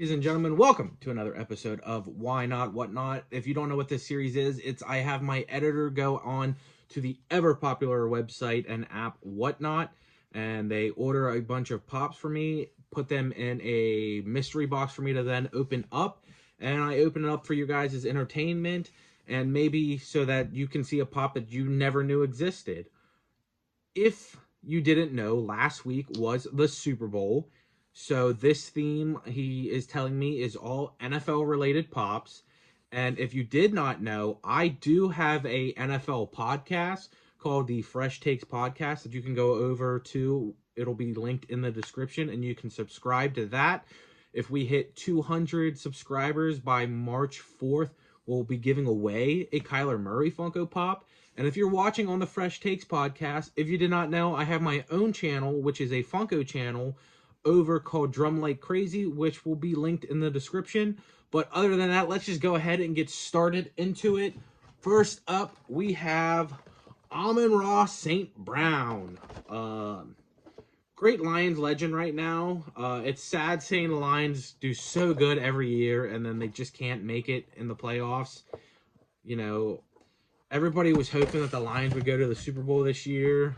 Ladies and gentlemen, welcome to another episode of Why Not, Whatnot. If you don't know what this series is, I have my editor go on to the ever popular website and app Whatnot, and they order a bunch of pops for me, put them in a mystery box for me to then open up, and I open it up for you guys as entertainment, and maybe so that you can see a pop that you never knew existed. If you didn't know, last week was the Super Bowl. So this theme, he is telling me, is all NFL related pops. And if you did not know, I do have a NFL podcast called the Fresh Takes Podcast that you can go over to. It'll be linked in the description and you can subscribe to that. If we hit 200 subscribers by March 4th, we'll be giving away a Kyler Murray Funko Pop. And if you're watching on the Fresh Takes podcast, if you did not know, I have my own channel, which is a Funko channel over called Drum Like Crazy, which will be linked in the description. But other than that, let's just go ahead and get started into it. First up, we have Amon-Ra St. Brown. Great Lions legend right now. It's sad saying the Lions do so good every year and then they just can't make it in the playoffs. You know, everybody was hoping that the Lions would go to the Super Bowl this year.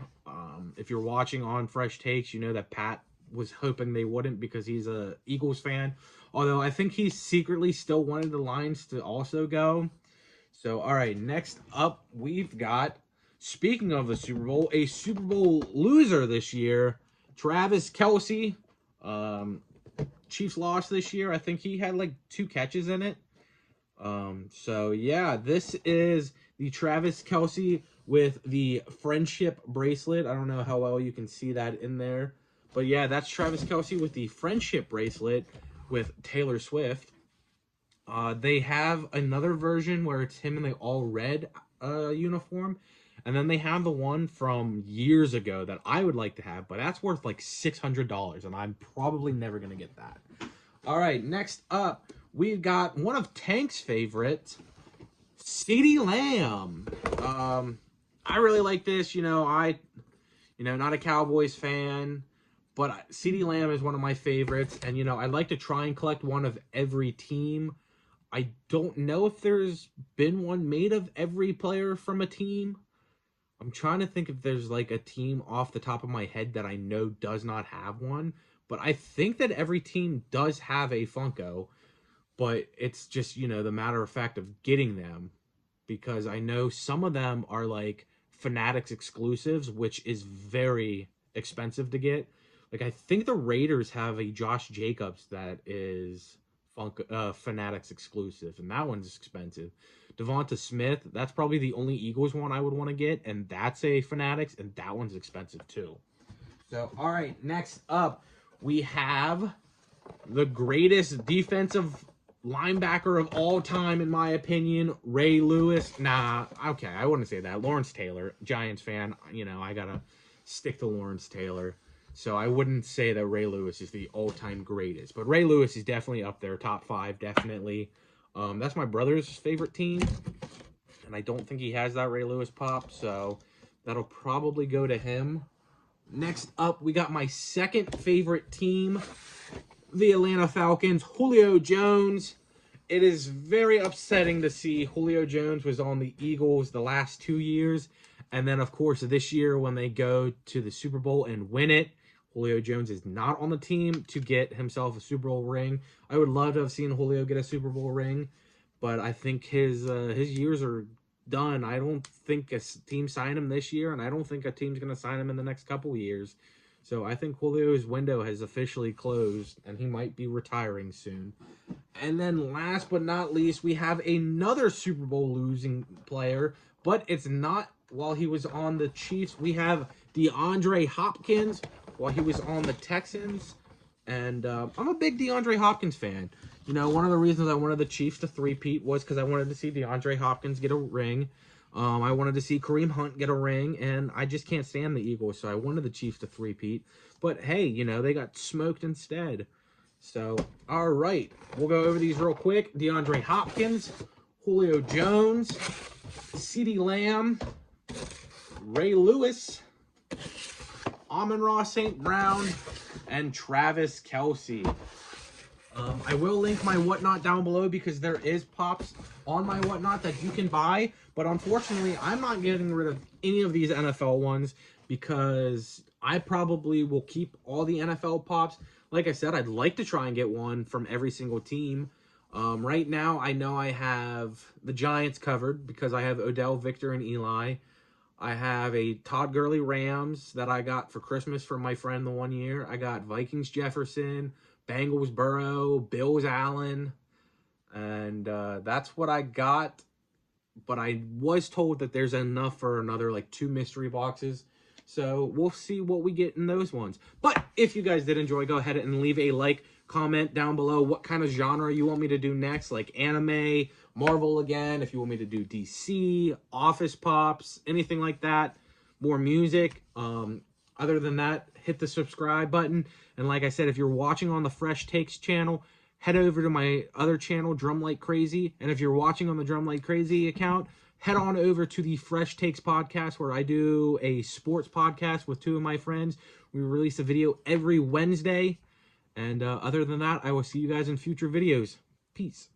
If you're watching on Fresh Takes, you know that Pat was hoping they wouldn't because he's a Eagles fan. Although I think he secretly still wanted the Lions to also go. So, all right, next up, we've got, speaking of the Super Bowl, a Super Bowl loser this year, Travis Kelce. Chiefs lost this year. I think he had like 2 catches in it. So yeah, this is the Travis Kelce with the friendship bracelet. I don't know how well you can see that in there, but yeah, that's Travis Kelce with the friendship bracelet with Taylor Swift. They have another version where it's him in the all red uniform, and then they have the one from years ago that I would like to have, but that's worth like $600, and I'm probably never gonna get that. All right, next up, we've got one of Tank's favorites, CeeDee Lamb. I really like this. Not a Cowboys fan, but CeeDee Lamb is one of my favorites. And, I'd like to try and collect one of every team. I don't know if there's been one made of every player from a team. I'm trying to think if there's like a team off the top of my head that I know does not have one. But I think that every team does have a Funko. But it's just, the matter of fact of getting them. Because I know some of them are like Fanatics exclusives, which is very expensive to get. Like, I think the Raiders have a Josh Jacobs that is Fanatics exclusive, and that one's expensive. Devonta Smith, that's probably the only Eagles one I would want to get, and that's a Fanatics, and that one's expensive too. So, all right, next up, we have the greatest defensive linebacker of all time, in my opinion, Ray Lewis. Nah, okay, I wouldn't say that. Lawrence Taylor, Giants fan, I gotta stick to Lawrence Taylor. So I wouldn't say that Ray Lewis is the all-time greatest. But Ray Lewis is definitely up there, top 5, definitely. That's my brother's favorite team. And I don't think he has that Ray Lewis pop, so that'll probably go to him. Next up, we got my second favorite team, the Atlanta Falcons, Julio Jones. It is very upsetting to see Julio Jones was on the Eagles the last 2 years. And then, of course, this year when they go to the Super Bowl and win it, Julio Jones is not on the team to get himself a Super Bowl ring. I would love to have seen Julio get a Super Bowl ring, but I think his years are done. I don't think a team signed him this year, and I don't think a team's going to sign him in the next couple of years. So I think Julio's window has officially closed, and he might be retiring soon. And then last but not least, we have another Super Bowl losing player, but it's not while he was on the Chiefs. We have DeAndre Hopkins while he was on the Texans. And I'm a big DeAndre Hopkins fan. One of the reasons I wanted the Chiefs to three-peat was because I wanted to see DeAndre Hopkins get a ring. I wanted to see Kareem Hunt get a ring, and I just can't stand the Eagles, so I wanted the Chiefs to three-peat. But hey, they got smoked instead. So, all right, we'll go over these real quick. DeAndre Hopkins, Julio Jones, CeeDee Lamb, Ray Lewis, Amon-Ra St. Brown, and Travis Kelce. I will link my Whatnot down below because there is pops on my Whatnot that you can buy. But unfortunately, I'm not getting rid of any of these NFL ones because I probably will keep all the NFL pops. Like I said, I'd like to try and get one from every single team. Right now, I know I have the Giants covered because I have Odell, Victor, and Eli. I have a Todd Gurley Rams that I got for Christmas from my friend the one year. I got Vikings Jefferson, Bengals Burrow, Bills Allen, and that's what I got. But I was told that there's enough for another like 2 mystery boxes. So we'll see what we get in those ones. But if you guys did enjoy, go ahead and leave a like, comment down below what kind of genre you want me to do next, like anime, Marvel again, if you want me to do DC, Office Pops, anything like that, more music. Other than that, hit the subscribe button. And like I said, if you're watching on the Fresh Takes channel, head over to my other channel, Drum Like Crazy. And if you're watching on the Drum Like Crazy account, head on over to the Fresh Takes podcast, where I do a sports podcast with 2 of my friends. We release a video every Wednesday. And other than that, I will see you guys in future videos. Peace.